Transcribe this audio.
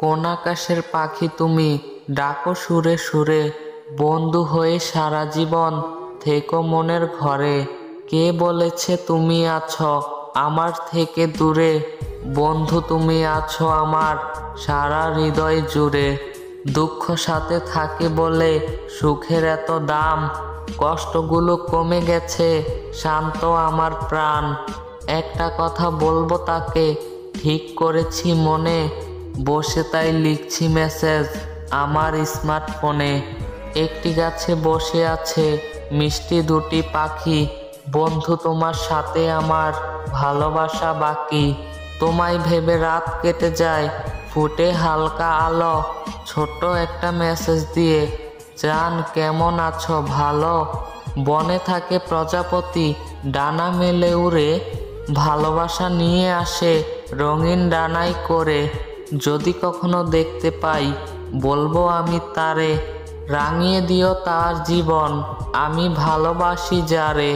কোন আকাশের পাখি তুমি, ডাকো সুরে সুরে, বন্ধু হয়ে সারা জীবন থেকো মনের ঘরে। কে বলেছে তুমি আছো আমার থেকে দূরে, বন্ধু তুমি আছো আমার সারা হৃদয় জুড়ে। দুঃখ সাথে থাকে বলে সুখের এত দাম, কষ্টগুলো কমে গেছে শান্ত আমার প্রাণ। একটা কথা বলবো তাকে, ঠিক করেছি মনে, বসে তাই লিখছি মেসেজ আমার স্মার্টফোনে। একটি গাছে বসে আছে মিষ্টি দুটি পাখি, বন্ধু তোমার সাথে আমার ভালোবাসা বাকি। তোমায় ভেবে রাত কেটে যায়, ফুটে হালকা আলো, ছোট্ট একটা মেসেজ দিয়ে, জান কেমন আছো ভালো। বনে থাকে প্রজাপতি ডানা মেলে উড়ে, ভালোবাসা নিয়ে আসে রঙিন ডানায় করে। যদি কখনো দেখতে পাই বলবো আমি তারে, রাঙিয়ে দিও তার জীবন আমি ভালোবাসি যারে।